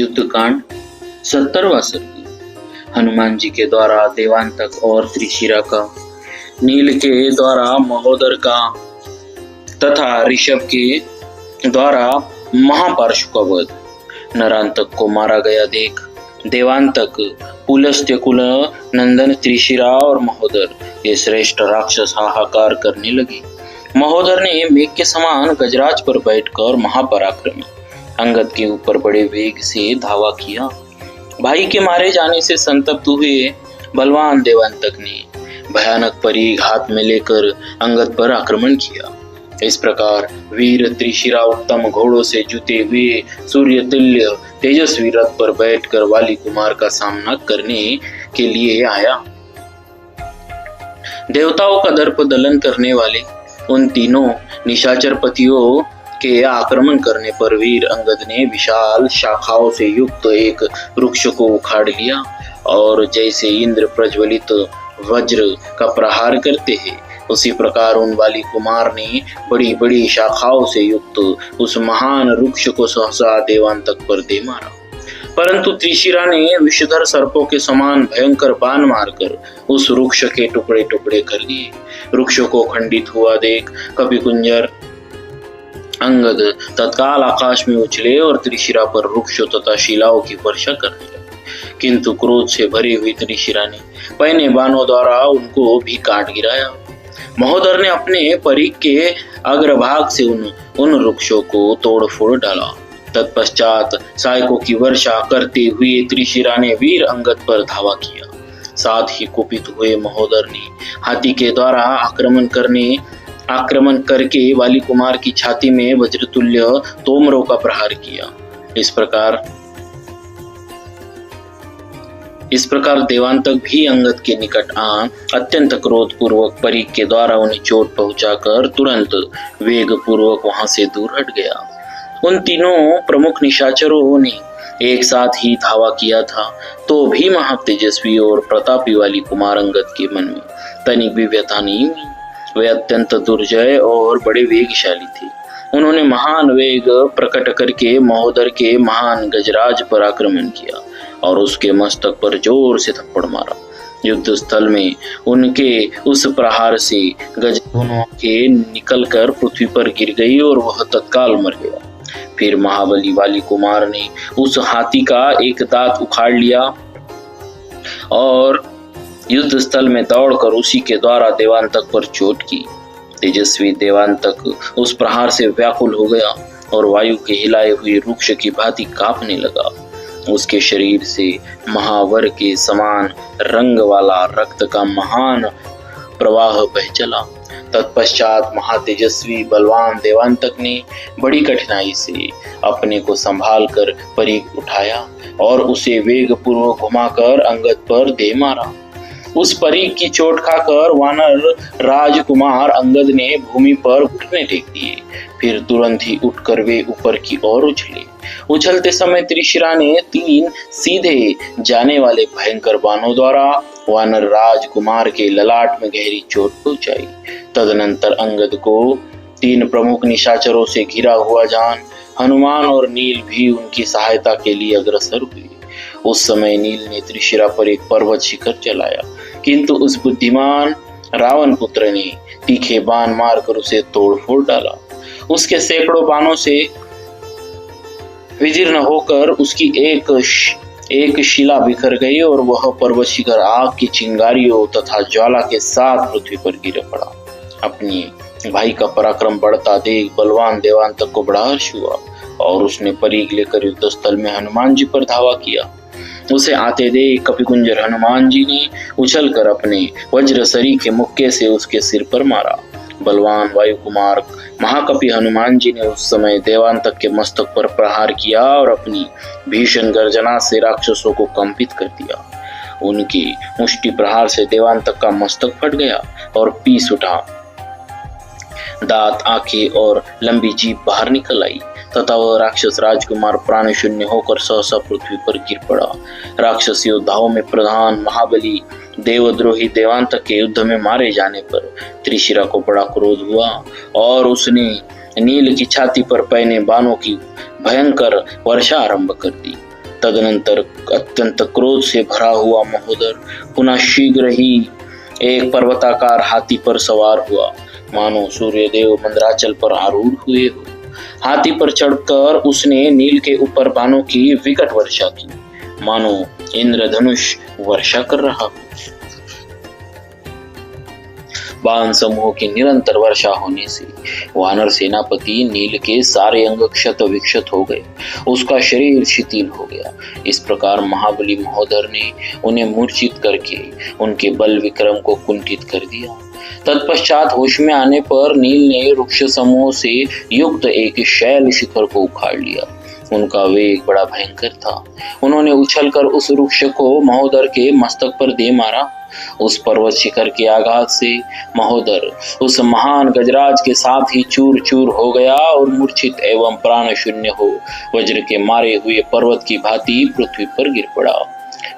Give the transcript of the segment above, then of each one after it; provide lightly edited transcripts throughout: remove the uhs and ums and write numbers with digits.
युद्ध कांड 70वां सर्ग। हनुमान जी के द्वारा देवांतक और त्रिशिरा का, नील के द्वारा महोदर का तथा ऋषभ के द्वारा महापार्श्व का वध। नरांतक को मारा गया देख देवांतक, पुलस्त्य कुल नंदन त्रिशिरा और महोदर ये श्रेष्ठ राक्षस हाहाकार करने लगे। महोदर ने मेघ के समान गजराज पर बैठकर महापराक्रमी अंगद के ऊपर बड़े वेग से धावा किया। भाई के मारे जाने से संतप्त हुए बलवान देवांतक ने भयानक परीघ हाथ में लेकर अंगद पर आक्रमण किया। इस प्रकार वीर त्रिशिरा उत्तम घोड़ों से जुते हुए सूर्य तुल्य तेजस्वी रथ पर बैठकर वाली कुमार का सामना करने के लिए आया। देवताओं का दर्प दलन करने वाले उन तीनों निशाचर पतियों के आक्रमण करने पर वीर अंगद ने विशाल शाखाओं से युक्त एक वृक्ष को उखाड़ लिया और जैसे इंद्र प्रज्वलित वज्र का प्रहार करते हैं उसी प्रकार उन वाली कुमार ने बड़ी बड़ी शाखाओं से युक्त उस महान वृक्ष को सहसा देवांतक पर दे मारा। परंतु त्रिशिरा ने विषधर सर्पों के समान भयंकर बाण मारकर उस वृक्ष के टुकड़े टुकड़े कर दिए। वृक्ष को खंडित हुआ देख कपिकुंजर अंगद तत्काल आकाश में उछले और त्रिशिरा पर वृक्षों तथा शिलाओं की वर्षा करने लगे। किंतु क्रोध से भरी हुई त्रिशिरा ने पहने बाणों द्वारा उनको भी काट गिराया। महोदर ने अपने परिघ के अग्रभाग से उन वृक्षों को तोड़ फोड़ डाला। तत्पश्चात सहायकों की वर्षा करते हुए त्रिशिरा ने वीर अंगद पर धावा किया। साथ ही कुपित हुए महोदर ने हाथी के द्वारा आक्रमण करके वाली कुमार की छाती में वज्रतुल्य तोमरों का प्रहार किया। इस प्रकार देवांतक भी अंगद के निकट आ अत्यंत क्रोध पूर्वक परिघ के द्वारा उन्हें चोट पहुंचाकर तुरंत वेग पूर्वक वहां से दूर हट गया। उन तीनों प्रमुख निशाचरों ने एक साथ ही धावा किया था तो भी महातेजस्वी और प्रतापी वाली कुमार अंगद के मन में तनिक भी व्यथा नहीं हुई। वे अत्यंत दुर्जय और बड़े वेगशाली थे। उन्होंने महान वेग प्रकट करके महोदर के महान गजराज पर आक्रमण किया और उसके मस्तक पर जोर से थप्पड़ मारा। युद्ध स्थल में उनके उस प्रहार से गज दोनों के निकलकर पृथ्वी पर गिर गई और वह तत्काल मर गया। फिर महाबली वाली कुमार ने उस हाथी का एक दांत उखाड़ लिया और युद्ध स्थल में दौड़कर उसी के द्वारा देवांतक पर चोट की। तेजस्वी देवांतक उस प्रहार से व्याकुल हो गया और वायु के हिलाए हुए वृक्ष की भांति कांपने लगा। उसके शरीर से महावर के समान रंग वाला रक्त का महान प्रवाह बह चला। तत्पश्चात महातेजस्वी बलवान देवांतक ने बड़ी कठिनाई से अपने को संभाल कर परिघ उठाया और उसे वेग पूर्वक घुमाकर अंगद पर दे मारा। उस परिघ की चोट खाकर वानर राजकुमार अंगद ने भूमि पर घुटने टेक दिए। फिर तुरंत ही उठकर वे ऊपर की ओर उछले। उछलते समय त्रिशिरा ने 3 सीधे जाने वाले भयंकर बाणों द्वारा वानर राजकुमार के ललाट में गहरी चोट पहुंचाई। तदनंतर अंगद को 3 प्रमुख निशाचरों से घिरा हुआ जान हनुमान और नील भी उनकी सहायता के लिए अग्रसर हुए। उस समय नील ने त्रिशिरा पर एक पर्वत शिखर चलाया, किंतु उस बुद्धिमान रावण पुत्र ने तीखे बाण मारकर उसे तोड़ फोड़ डाला। उसके सैकड़ों बाणों से विदीर्ण होकर उसकी एक शिला बिखर गई और वह पर्वत शिखर आग की चिंगारियों तथा ज्वाला के साथ पृथ्वी पर गिर पड़ा। अपनी भाई का पराक्रम बढ़ता देख बलवान देवांतक को बड़ा हर्ष हुआ और उसने परिघ लेकर युद्ध स्थल में हनुमान जी पर धावा किया। उसे आते देख कपिकुंजर हनुमान जी ने उछलकर अपने वज्रसरी के मुक्के से उसके सिर पर मारा। बलवान वायु कुमार महाकपि हनुमान जी ने उस समय देवांतक के मस्तक पर प्रहार किया और अपनी भीषण गर्जना से राक्षसों को कंपित कर दिया। उनकी मुष्टि प्रहार से देवांतक का मस्तक फट गया और पीस उठा। दांत, आंखें और लंबी जीभ बाहर निकल आई तथा वह राक्षस राजकुमार प्राण शून्य होकर सहसा पृथ्वी पर गिर पड़ा। राक्षस योद्धाओं में प्रधान महाबली देवद्रोही देवांतक के युद्ध में मारे जाने पर त्रिशिरा को बड़ा क्रोध हुआ और उसने नील की छाती पर पहने बाणों की भयंकर वर्षा आरंभ कर दी। तदनंतर अत्यंत क्रोध से भरा हुआ महोदर पुनः शीघ्र ही एक पर्वताकार हाथी पर सवार हुआ, मानो सूर्यदेव मंदराचल पर आरूढ़ हुए हो। हाथी पर चढ़कर उसने नील के ऊपर बाणों की विकट वर्षा की, मानो इंद्रधनुष वर्षा कर रहा हो। बाण समूह की निरंतर वर्षा होने से वानर सेनापति नील के सारे अंग क्षत विक्षत हो गए, उसका शरीर शिथिल हो गया। इस प्रकार महाबली महोदर ने उन्हें मूर्छित करके उनके बल विक्रम को कुंठित कर दिया। तत्पश्चात होश में आने पर नील ने वृक्ष समूह से युक्त एक शैल शिखर को उखाड़ लिया। उनका वेग बड़ा भयंकर था। उन्होंने उछलकर उस वृक्ष को महोदर के मस्तक पर दे मारा। उस पर्वत शिखर के आघात से महोदर उस महान गजराज के साथ ही चूर चूर हो गया और मूर्छित एवं प्राण शून्य हो वज्र के मारे हुए पर्वत की भांति पृथ्वी पर गिर पड़ा।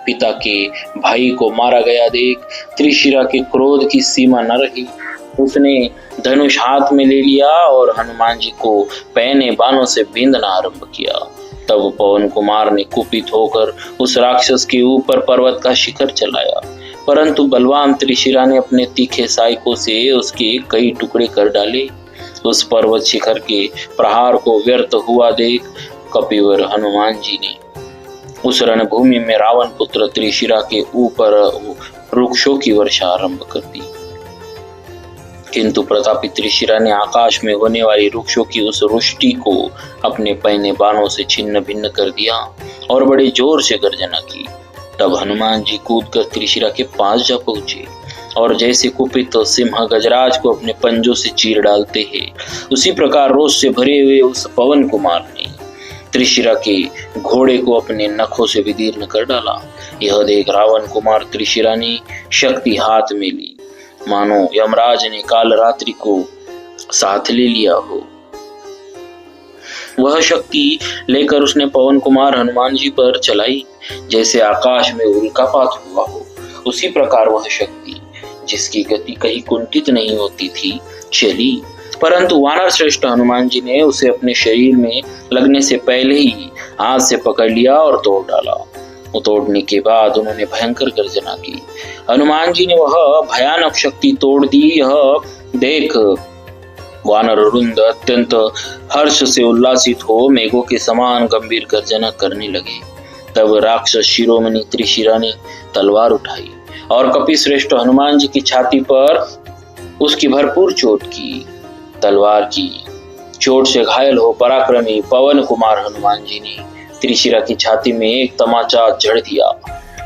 पिता के भाई को मारा गया देख त्रिशिरा के क्रोध की सीमा न रही। उसने धनुष हाथ में ले लिया और हनुमान जी को पैने बाणों से बींधना आरंभ किया। तब पवन कुमार ने कुपित होकर उस राक्षस के ऊपर पर्वत का शिखर चलाया, परंतु बलवान त्रिशिरा ने अपने तीखे साइकों से उसके कई टुकड़े कर डाले। उस पर्वत शिखर के प्रहार को व्यर्थ हुआ देख कपिवर हनुमान जी ने उस रणभूमि में रावण पुत्र त्रिशिरा के ऊपर वृक्षों की वर्षा आरंभ कर दी। किंतु प्रतापी त्रिशिरा ने आकाश में होने वाली वृक्षों की उस वृष्टि को अपने पैने बाणों से छिन्न भिन्न कर दिया और बड़े जोर से गर्जना की। तब हनुमान जी कूदकर त्रिशिरा के पास जा पहुंचे और जैसे कुपित तो सिंह गजराज को अपने पंजों से चीर डालते हैं, उसी प्रकार रोष से भरे हुए उस पवन कुमार ने त्रिशिरा के घोड़े को अपने नखों से विदीर्ण कर डाला। यह देख रावण कुमार त्रिशिरा ने शक्ति हाथ में ली, मानो यमराज ने काल रात्रि को साथ ले लिया हो। वह शक्ति लेकर उसने पवन कुमार हनुमान जी पर चलाई, जैसे आकाश में उल्कापात हुआ हो। उसी प्रकार वह शक्ति, जिसकी गति कहीं कुंठित नहीं होती थी, चली। परंतु वानर श्रेष्ठ हनुमान जी ने उसे अपने शरीर में लगने से पहले ही हाथ से पकड़ लिया और तोड़ डाला। तोड़ने के बाद उन्होंने भयंकर गर्जना की। हनुमान जी ने वह भयानक शक्ति तोड़ दी। यह देख वानर वृंद अत्यंत हर्ष से उल्लासित हो मेघों के समान गंभीर गर्जना करने लगे। तब राक्षस शिरोमणि त्रिशिरा ने तलवार उठाई और कपि श्रेष्ठ हनुमान जी की छाती पर उसकी भरपूर चोट की। तलवार की चोट से घायल हो पराक्रमी पवन कुमार हनुमान जी ने त्रिशिरा की छाती में एक तमाचा जड़ दिया।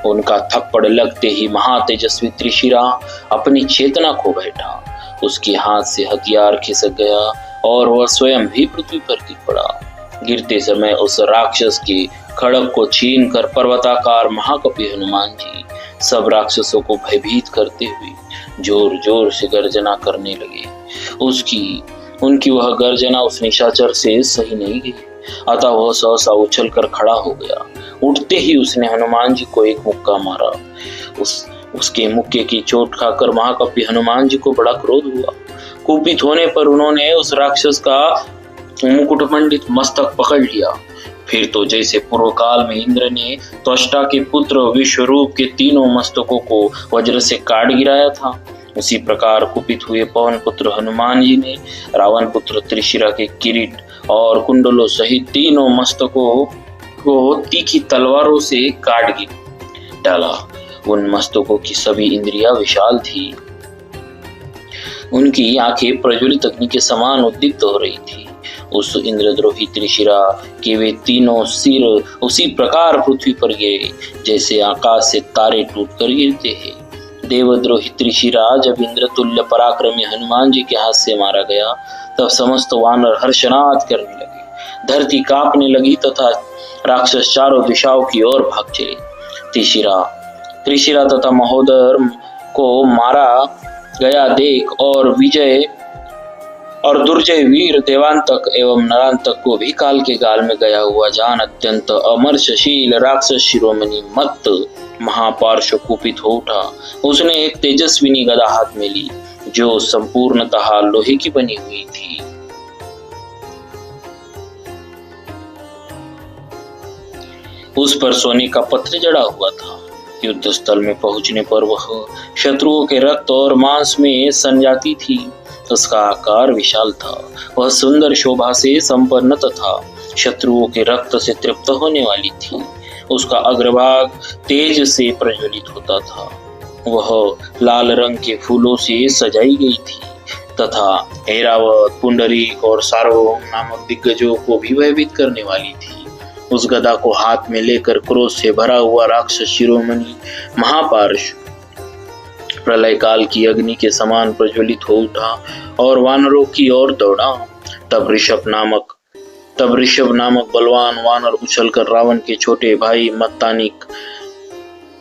उनका थप्पड़ लगते ही महातेजस्वी त्रिशिरा अपनी चेतना खो बैठा। उसके हाथ से हथियार खिसक गया और वह स्वयं भी पृथ्वी पर गिर पड़ा। गिरते समय उस राक्षस के खड़ग को छीन कर पर्वताकार महाकपि हनुमान जी सब राक्षसों को भयभीत करते हुए जोर जोर से गर्जना करने लगे। उनकी वह गर्जना उस निशाचर से सही नहीं गई, अतः वह सहसा उछल कर खड़ा हो गया। उठते ही उसने हनुमान जी को एक मुक्का मारा। उसके मुक्के की चोट खाकर महाकपि हनुमान जी को बड़ा क्रोध हुआ। कुपित होने पर उन्होंने उस राक्षस का मुकुटमंडित मस्तक पकड़ लिया। फिर तो जैसे पूर्व काल में इंद्र ने त्वष्टा के पुत्र विश्वरूप के तीनों मस्तकों को वज्र से काट गिराया था, उसी प्रकार कुपित हुए पवन पुत्र हनुमान जी ने रावण पुत्र त्रिशिरा के किरीट और कुंडलों सहित तीनों मस्तकों को तीखी तलवारों से काट डाला। उन मस्तकों की सभी इंद्रियां विशाल थी। उनकी आंखें प्रज्वलित अग्नि के समान उद्दीप्त हो रही थी। उस इंद्रद्रोही त्रिशिरा के वे तीनों सिर उसी प्रकार पृथ्वी पर गिरे जैसे आकाश से तारे टूटकर गिरते हैं। देवद्रोही त्रिशिरा जब इंद्रतुल्य पराक्रमी हनुमान जी के हाथ से मारा गया, तब समस्त वानर हर्षनाद करने लगे, धरती कांपने लगी तथा राक्षस चारों दिशाओं की ओर भाग चले। त्रिशिरा तथा महोदर को मारा गया देख और दुर्जय वीर देवांतक एवं नरांतक को भी काल के गाल में गया हुआ जान अत्यंत अमर्षशील राक्षस शिरोमणि मत्त महापार्श्व कुपित हो उठा। उसने एक तेजस्विनी गदा हाथ में ली जो संपूर्णतः लोहे की बनी हुई थी। उस पर सोने का पत्र जड़ा हुआ था। युद्ध स्थल में पहुंचने पर वह शत्रुओं के रक्त और मांस में सन जाती थी। उसका आकार विशाल था, वह सुंदर शोभा से संपन्न तथा शत्रुओं के रक्त से तृप्त होने वाली थी। उसका अग्रभाग तेज से प्रज्वलित होता था। वह लाल रंग के फूलों से सजाई गई थी तथा ऐरावत, पुंडरीक और सार्वभौम नामक दिग्गजों को भी भयभीत करने वाली थी। उस गदा को हाथ में लेकर क्रोध से भरा हुआ राक्षस शिरोमणि महापार्श्व प्रलय काल की अग्नि के समान प्रज्वलित हो उठा और वानरों की ओर दौड़ा। तब ऋषभ नामक बलवान वानर उछलकर रावण के छोटे भाई मत्तानिक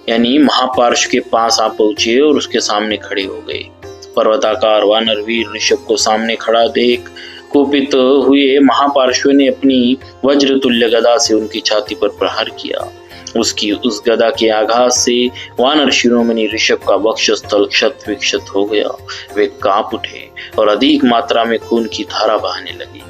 यानी महापार्श्व के पास आ पहुंचे और उसके सामने खड़े हो गए। पर्वताकार वानर वीर ऋषभ को सामने खड़ा देख कुपित हुए महापार्श्व ने अपनी वज्र तुल्य गदा से उनकी छाती पर प्रहार किया। उसकी उस गदा के आघात से वानर शिरोमणि ऋषभ का वक्षस्थल क्षत विक्षत हो गया। वे कांप उठे और अधिक मात्रा में खून की धारा बहने लगी।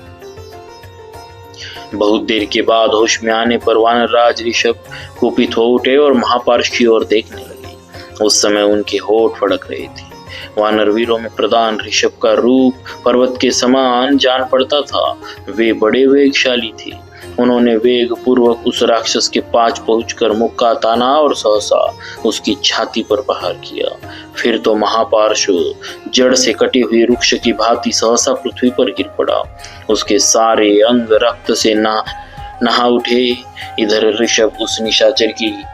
बहुत देर के बाद होश में आने पर वानर राज ऋषभ कुपित हो उठे और महापार्श्व की ओर देखने लगे। उस समय उनके होठ फड़क रहे थे। वानर वीरों में प्रधान ऋषभ का रूप पर्वत के समान जान पड़ता था। वे बड़े वेगशाली थे। उन्होंने वेग पूर्वक उस राक्षस के पास पहुंचकर मुक्का ताना और सहसा उसकी छाती पर प्रहार किया। फिर तो महापार्श्व जड़ से कटी हुई वृक्ष की भांति सहसा पृथ्वी पर गिर पड़ा। उसके सारे अंग रक्त से नहा उठे। इधर ऋषभ उस निशाचर की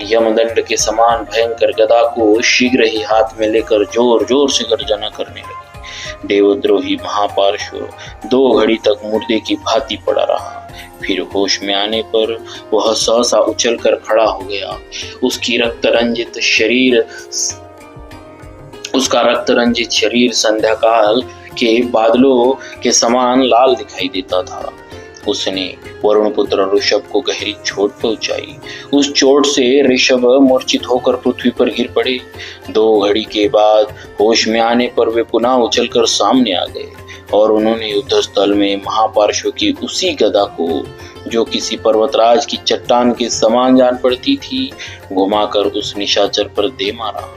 यमदंड के समान भयंकर गदा को शीघ्र ही हाथ में लेकर जोर जोर से गर्जना करने लगे। देवद्रोही महापार्श्व 2 घड़ी तक मुर्दे की भांति पड़ा रहा। फिर होश में आने पर वह सहसा उछलकर खड़ा हो गया। उसका रक्त रंजित शरीर संध्याकाल के बादलों के समान लाल दिखाई देता था। उसने वरुण पुत्र ऋषभ को गहरी चोट पहुंचाई। उस चोट से ऋषभ मूर्छित होकर पृथ्वी पर गिर पड़े। 2 घड़ी के बाद होश में आने पर वे पुनः उछलकर सामने आ गए और उन्होंने युद्ध स्थल में महापार्श्व की उसी गदा को, जो किसी पर्वतराज की चट्टान के समान जान पड़ती थी, घुमाकर उस निशाचर पर दे मारा।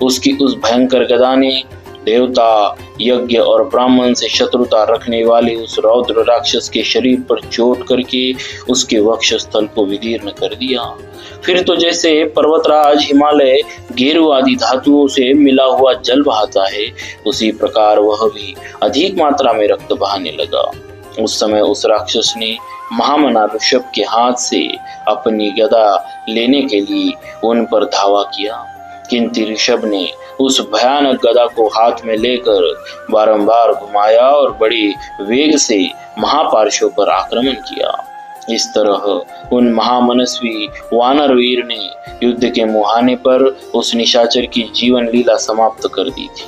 उसकी उस भयंकर गदा ने देवता, यज्ञ और ब्राह्मण से शत्रुता रखने वाले उस रौद्र राक्षस के शरीर पर चोट करके उसके वक्षस्थल को विदीर्ण कर दिया। फिर तो जैसे पर्वतराज हिमालय गेरू आदि धातुओं से मिला हुआ जल बहाता है, उसी प्रकार वह भी अधिक मात्रा में रक्त बहाने लगा। उस समय उस राक्षस ने महामना ऋषभ के हाथ से अपनी गदा लेने के लिए उन पर धावा किया, किंतु ऋषभ ने उस भयानक गदा को हाथ में लेकर बारंबार घुमाया और बड़े वेग से महापार्श्व पर आक्रमण किया। इस तरह उन महामनस्वी वानर वीर ने युद्ध के मुहाने पर उस निशाचर की जीवन लीला समाप्त कर दी थी।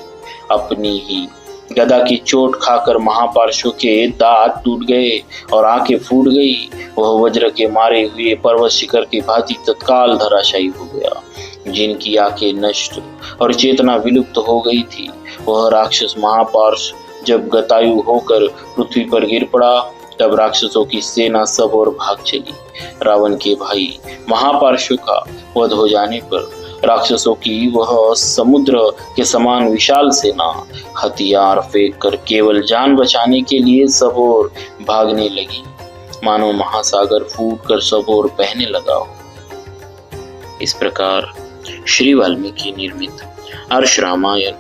अपनी ही गदा की चोट खाकर महापार्श्व के दांत टूट गए और आंखें फूट गई। वह वज्र के मारे हुए पर्वत शिखर की भांति तत्काल धराशायी हो गया। जिनकी आंखें नष्ट और चेतना विलुप्त हो गई थी, वह राक्षस महापार्श्व जब गतायु होकर पृथ्वी पर गिर पड़ा, तब राक्षसों की सेना सब ओर भाग चली। रावण के भाई महापार्श्व का वध हो जाने पर राक्षसों की वह समुद्र के समान विशाल सेना हथियार फेंक कर केवल जान बचाने के लिए सब ओर भागने लगी, मानो महासागर फूट कर सब ओर बहने लगा हो। इस प्रकार श्री वाल्मीकि निर्मित हर्ष रामायण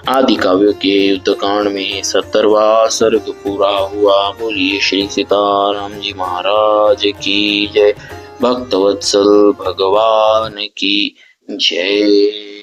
आदि काव्यों के युद्धकांड में 70वां सर्ग पूरा हुआ। बोलिए श्री सीताराम जी महाराज की जय। भक्तवत्सल भगवान की जय।